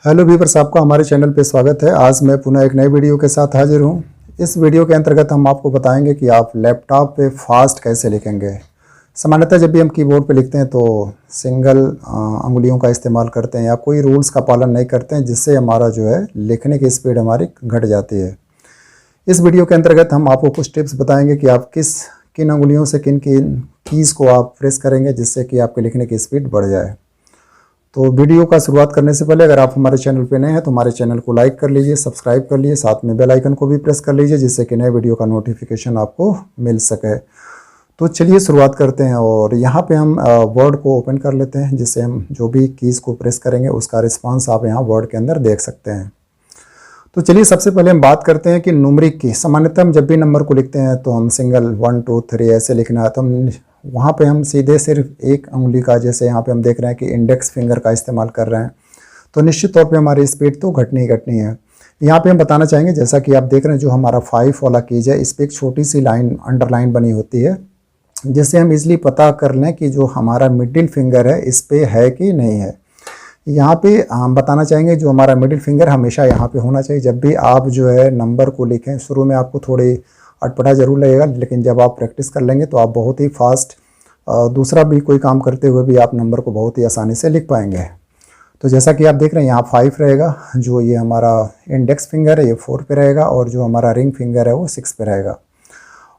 Hello viewers, आपका हमारे channel पे स्वागत है। आज मैं पुनः एक नई वीडियो के साथ हाजिर हूँ। इस वीडियो के अंतर्गत हम आपको बताएंगे कि आप लैपटॉप पे फास्ट कैसे लिखेंगे। सामान्यतः जब भी हम कीबोर्ड पे लिखते हैं तो सिंगल अंगुलियों का इस्तेमाल करते हैं या कोई रूल्स का पालन नहीं करते हैं, जिससे हमारा जो है लिखने की स्पीड हमारी घट जाती है। इस वीडियो के अंतर्गत हम आपको कुछ टिप्स बताएंगे कि आप किन अंगुलियों से किन किन कीज़ को आप प्रेस करेंगे जिससे कि आपके लिखने की स्पीड बढ़ जाए। तो वीडियो का शुरुआत करने से पहले अगर आप हमारे चैनल पे नए हैं तो हमारे चैनल को लाइक कर लीजिए, सब्सक्राइब कर लीजिए, साथ में बेल आइकन को भी प्रेस कर लीजिए जिससे कि नए वीडियो का नोटिफिकेशन आपको मिल सके। तो चलिए शुरुआत करते हैं और यहाँ पे हम वर्ड को ओपन कर लेते हैं, जिससे हम जो भी कीज़ को प्रेस करेंगे उसका रिस्पॉन्स आप यहाँ वर्ड के अंदर देख सकते हैं। तो चलिए सबसे पहले हम बात करते हैं कि न्यूमरिक की। सामान्यतः हम जब भी नंबर को लिखते हैं तो हम सिंगल 1 2 3 ऐसे लिखना है, तो हम वहाँ पे हम सीधे सिर्फ एक उंगली का, जैसे यहाँ पे हम देख रहे हैं कि इंडेक्स फिंगर का इस्तेमाल कर रहे हैं, तो निश्चित तौर पे हमारी स्पीड तो घटनी ही घटनी है। यहाँ पे हम बताना चाहेंगे, जैसा कि आप देख रहे हैं जो हमारा 5 वाला कीज है, इस पर एक छोटी सी लाइन अंडरलाइन बनी होती है, जिससे हम इजली पता कर लें कि जो हमारा मिडिल फिंगर है इस पर है कि नहीं है। यहाँ पे हम बताना चाहेंगे जो हमारा मिडिल फिंगर हमेशा यहाँ पे होना चाहिए। जब भी आप जो है नंबर को लिखें, शुरू में आपको थोड़ी अटपटा ज़रूर लगेगा, लेकिन जब आप प्रैक्टिस कर लेंगे तो आप बहुत ही फास्ट दूसरा भी कोई काम करते हुए भी आप नंबर को बहुत ही आसानी से लिख पाएंगे। तो जैसा कि आप देख रहे हैं यहाँ 5 रहेगा, जो ये हमारा इंडेक्स फिंगर है ये 4 पे रहेगा और जो हमारा रिंग फिंगर है वो 6 पे रहेगा।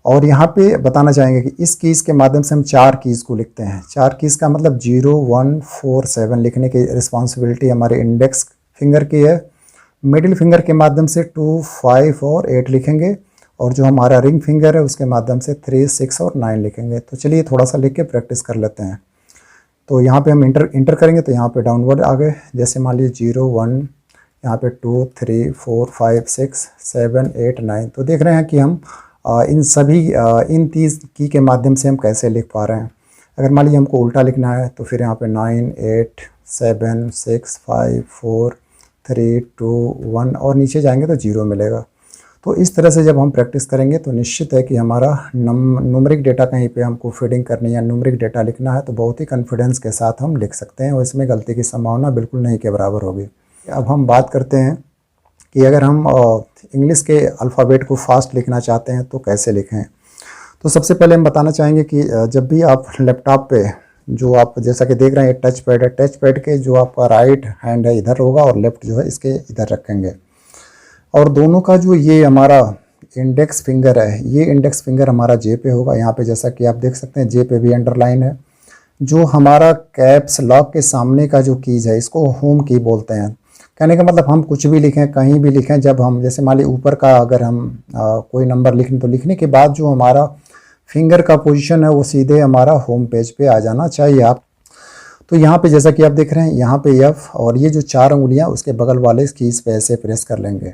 और यहाँ पे बताना चाहेंगे कि इस कीज़ के माध्यम से हम 4 कीज़ को लिखते हैं। 4 कीज़ का मतलब 0 1 4 7 लिखने की रिस्पॉन्सिबिलिटी हमारे इंडेक्स फिंगर की है। मिडिल फिंगर के माध्यम से 2 5 और 8 लिखेंगे और जो हमारा रिंग फिंगर है उसके माध्यम से 3 6 और 9 लिखेंगे। तो चलिए थोड़ा सा लिख के प्रैक्टिस कर लेते हैं। तो यहाँ पे हम इंटर करेंगे तो यहाँ पे डाउनवर्ड आ गए, जैसे मान लीजिए 0 1, यहाँ पे 2 3 4 5 6 7 8 9। तो देख रहे हैं कि हम इन सभी इन 30 की के माध्यम से हम कैसे लिख पा रहे हैं। अगर मान लीजिए हमको उल्टा लिखना है तो फिर यहाँ पे 9 8 7 6 5 4 3 2 1 और नीचे जाएंगे तो 0 मिलेगा। तो इस तरह से जब हम प्रैक्टिस करेंगे तो निश्चित है कि हमारा न्यूमरिक डेटा कहीं पे हमको फीडिंग करनी है, न्यूमरिक डेटा लिखना है तो बहुत ही कॉन्फिडेंस के साथ हम लिख सकते हैं और इसमें गलती की संभावना बिल्कुल नहीं के बराबर होगी। अब हम बात करते हैं कि अगर हम इंग्लिश के अल्फ़ाबेट को फास्ट लिखना चाहते हैं तो कैसे लिखें। तो सबसे पहले हम बताना चाहेंगे कि जब भी आप लैपटॉप पे जो आप जैसा कि देख रहे हैं टच पैड है, टच पैड के जो आपका राइट हैंड है इधर होगा और लेफ्ट जो है इसके इधर रखेंगे, और दोनों का जो ये हमारा इंडेक्स फिंगर है ये इंडेक्स फिंगर हमारा जे पे होगा। यहाँ पे जैसा कि आप देख सकते हैं जे पे भी अंडरलाइन है। जो हमारा कैप्स लॉक के सामने का जो कीज है इसको होम की बोलते हैं। कहने का मतलब हम कुछ भी लिखें, कहीं भी लिखें, जब हम जैसे मान लीजिए ऊपर का अगर हम कोई नंबर लिखें तो लिखने के बाद जो हमारा फिंगर का पोजीशन है वो सीधे हमारा होम पेज पे आ जाना चाहिए। आप तो यहाँ पे जैसा कि आप देख रहे हैं यहाँ पे एफ और ये जो 4 उंगलियाँ उसके बगल वाले कीज पे ऐसे प्रेस कर लेंगे।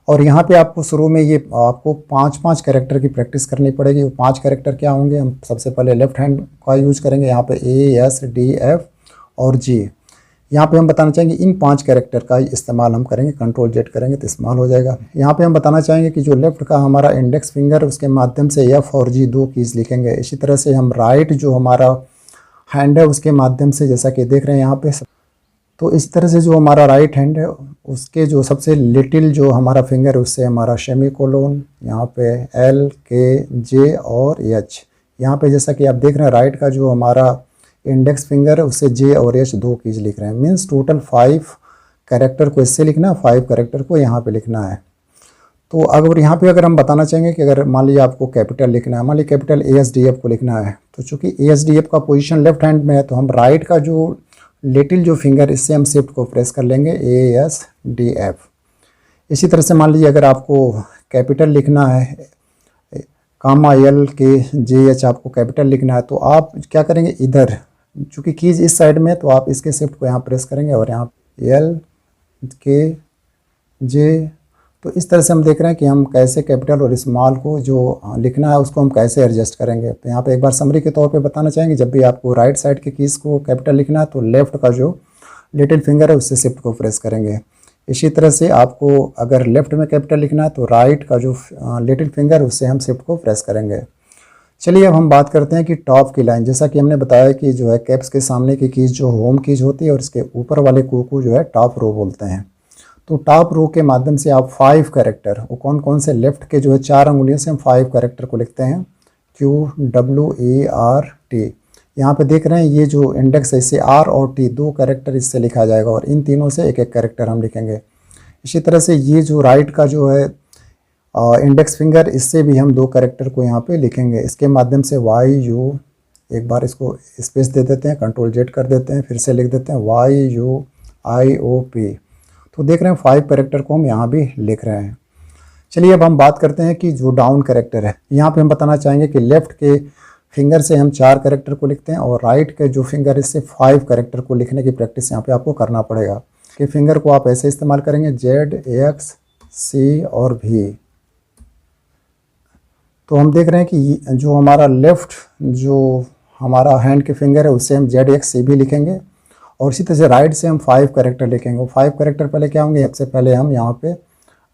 और यहाँ पे आपको शुरू में ये आपको 5 कैरेक्टर की प्रैक्टिस करनी पड़ेगी। वो 5 कैरेक्टर क्या होंगे, हम सबसे पहले लेफ्ट हैंड का यूज करेंगे, यहाँ पे ए एस डी एफ और जी। यहाँ पे हम बताना चाहेंगे इन 5 कैरेक्टर का इस्तेमाल हम करेंगे, कंट्रोल जेड करेंगे तो इस्तेमाल हो जाएगा। यहाँ पे हम बताना चाहेंगे कि जो लेफ्ट का हमारा इंडेक्स फिंगर उसके माध्यम से एफ और जी 2 कीज लिखेंगे। इसी तरह से हम राइट जो हमारा हैंड है उसके माध्यम से, जैसा कि देख रहे हैं यहाँ पे, तो इस तरह से जो हमारा राइट हैंड है उसके जो सबसे लिटिल जो हमारा फिंगर है उससे हमारा सेमीकोलन, यहाँ पे एल के जे और एच। यहाँ पे जैसा कि आप देख रहे हैं राइट का जो हमारा इंडेक्स फिंगर है उससे जे और एच 2 कीज लिख रहे हैं। मीन्स टोटल 5 कैरेक्टर को इससे लिखना है, 5 कैरेक्टर को यहाँ पे लिखना है। तो अगर यहाँ पे अगर हम बताना चाहेंगे कि अगर मान लीजिए आपको कैपिटल लिखना है, मान लीजिए कैपिटल ASDF को लिखना है, तो चूंकि ASDF का पोजीशन लेफ्ट हैंड में है तो हम राइट का जो लिटिल जो फिंगर इससे हम शिफ्ट को प्रेस कर लेंगे ASDF। इसी तरह से मान लीजिए अगर आपको कैपिटल लिखना है, कामा एल के जे एच आपको कैपिटल लिखना है, तो आप क्या करेंगे, इधर चूँकि कीज इस साइड में तो आप इसके शिफ्ट को यहाँ प्रेस करेंगे और यहाँ एल के जे। तो इस तरह से हम देख रहे हैं कि हम कैसे कैपिटल और स्मॉल को जो लिखना है उसको हम कैसे एडजस्ट करेंगे। तो यहाँ पे एक बार समरी के तौर पे बताना चाहेंगे, जब भी आपको राइट साइड के कीज़ को कैपिटल लिखना है तो लेफ़्ट का जो लिटिल फिंगर है उससे शिफ्ट को प्रेस करेंगे। इसी तरह से आपको अगर लेफ़्ट में कैपिटल लिखना है तो राइट का जो लिटिल फिंगर उससे हम शिफ्ट को प्रेस करेंगे। चलिए अब हम बात करते हैं कि टॉप की लाइन। जैसा कि हमने बताया कि जो है कैप्स के सामने की कीज जो होम कीज होती है और इसके ऊपर वाले को जो है टॉप रो बोलते हैं। तो टॉप रो के माध्यम से आप 5 कैरेक्टर, वो कौन कौन से, लेफ्ट के जो है 4 अंगुलियों से हम 5 कैरेक्टर को लिखते हैं, QWART। यहाँ पे देख रहे हैं ये जो इंडेक्स है इससे R और T 2 कैरेक्टर इससे लिखा जाएगा और इन तीनों से एक एक कैरेक्टर हम लिखेंगे। इसी तरह से ये जो राइट का जो है इंडेक्स फिंगर, इससे भी हम 2 कैरेक्टर को यहाँ पे लिखेंगे। इसके माध्यम से YU, एक बार इसको स्पेस दे देते हैं, CTRL Z कर देते हैं, फिर से लिख देते हैं YUIOP। तो देख रहे हैं 5 कैरेक्टर को हम यहाँ भी लिख रहे हैं। चलिए अब हम बात करते हैं कि जो डाउन कैरेक्टर है, यहाँ पे हम बताना चाहेंगे कि लेफ्ट के फिंगर से हम 4 कैरेक्टर को लिखते हैं और राइट के जो फिंगर इससे 5 कैरेक्टर को लिखने की प्रैक्टिस यहाँ पे आपको करना पड़ेगा। कि फिंगर को आप ऐसे इस्तेमाल करेंगे Z, X, C और V। तो हम देख रहे हैं कि जो हमारा लेफ्ट जो हमारा हैंड के फिंगर है उससे हम Z, X, C भी लिखेंगे और इसी तरह से राइट से हम 5 कैरेक्टर लिखेंगे। 5 कैरेक्टर पहले क्या होंगे, सबसे पहले हम यहाँ पे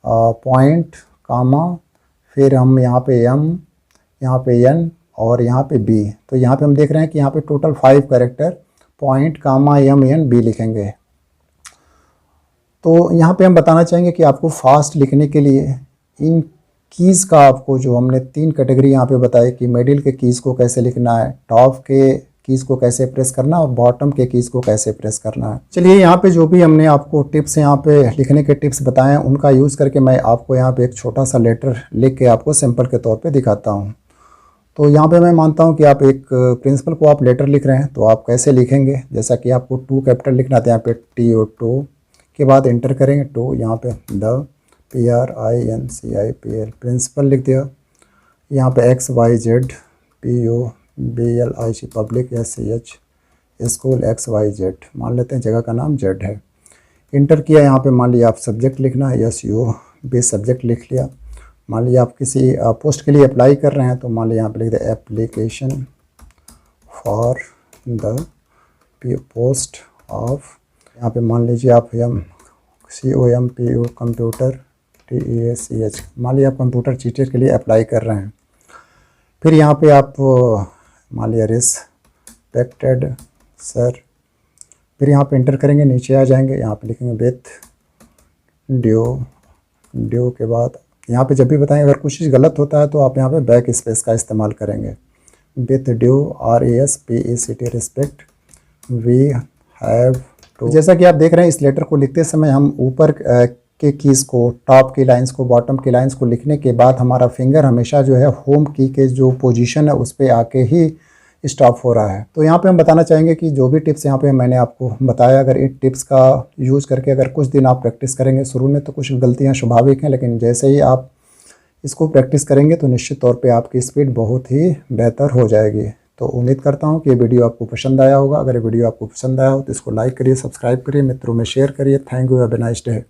पॉइंट, कामा, फिर हम यहाँ पे M, यहाँ पे N और यहाँ पे B। तो यहाँ पे हम देख रहे हैं कि यहाँ पे टोटल 5 कैरेक्टर पॉइंट, कामा, M, N, B लिखेंगे। तो यहाँ पे हम बताना चाहेंगे कि आपको फास्ट लिखने के लिए इन कीज़ का, आपको जो हमने 3 कैटेगरी यहाँ पे बताई कि मिडिल के कीज़ को कैसे लिखना है, टॉप के कीज़ को कैसे प्रेस करना और बॉटम के कीज़ को कैसे प्रेस करना है। चलिए यहाँ पे जो भी हमने आपको टिप्स यहाँ पे लिखने के टिप्स बताए हैं उनका यूज़ करके मैं आपको यहाँ पे एक छोटा सा लेटर लिख के आपको सिंपल के तौर पे दिखाता हूँ। तो यहाँ पे मैं मानता हूँ कि आप एक प्रिंसिपल को आप लेटर लिख रहे हैं, तो आप कैसे लिखेंगे, जैसा कि आपको 2 कैपिटल लिखना था, यहाँ पे TO के बाद एंटर करेंगे, 2 यहाँ पे द PRINCIPL प्रिंसिपल लिख दिया। यहाँ पे XYZ PUBLIC public SCH school XYZ, मान लेते हैं जगह का नाम Z है। इंटर किया, यहाँ पे मान लिया आप सब्जेक्ट लिखना है, SU बेस सब्जेक्ट लिख लिया। मान लिया आप किसी पोस्ट के लिए अप्लाई कर रहे हैं, तो मान लिया यहाँ पे लिख दे application for the post of, यहाँ पे मान लीजिए आप COMPU कंप्यूटर TEACH, मान लिया आप कंप्यूटर टीचर के लिए अप्लाई कर रहे हैं। फिर यहाँ पे आप मान लिया रिस्पेक्टेड सर, फिर यहाँ पे इंटर करेंगे, नीचे आ जाएंगे, यहाँ पे लिखेंगे विथ ड्यू के बाद यहाँ पे जब भी बताएं अगर कुछ चीज़ गलत होता है तो आप यहाँ पे बैक स्पेस का इस्तेमाल करेंगे। With due RESPECT respect we have to. जैसा कि आप देख रहे हैं इस लेटर को लिखते समय हम ऊपर के कीज़ को, टॉप की लाइंस को, बॉटम की लाइंस को लिखने के बाद हमारा फिंगर हमेशा जो है होम की के जो पोजीशन है उस पर आके ही स्टॉप हो रहा है। तो यहाँ पे हम बताना चाहेंगे कि जो भी टिप्स यहाँ पे मैंने आपको बताया, अगर इन टिप्स का यूज़ करके अगर कुछ दिन आप प्रैक्टिस करेंगे, शुरू में तो कुछ गलतियाँ स्वाभाविक हैं, लेकिन जैसे ही आप इसको प्रैक्टिस करेंगे तो निश्चित तौर पे आपकी स्पीड बहुत ही बेहतर हो जाएगी। तो उम्मीद करता हूँ कि ये वीडियो आपको पसंद आया होगा। अगर ये वीडियो आपको पसंद आया हो तो इसको लाइक करिए, सब्सक्राइब करिए, मित्रों में शेयर करिए। Thank you, have a nice day.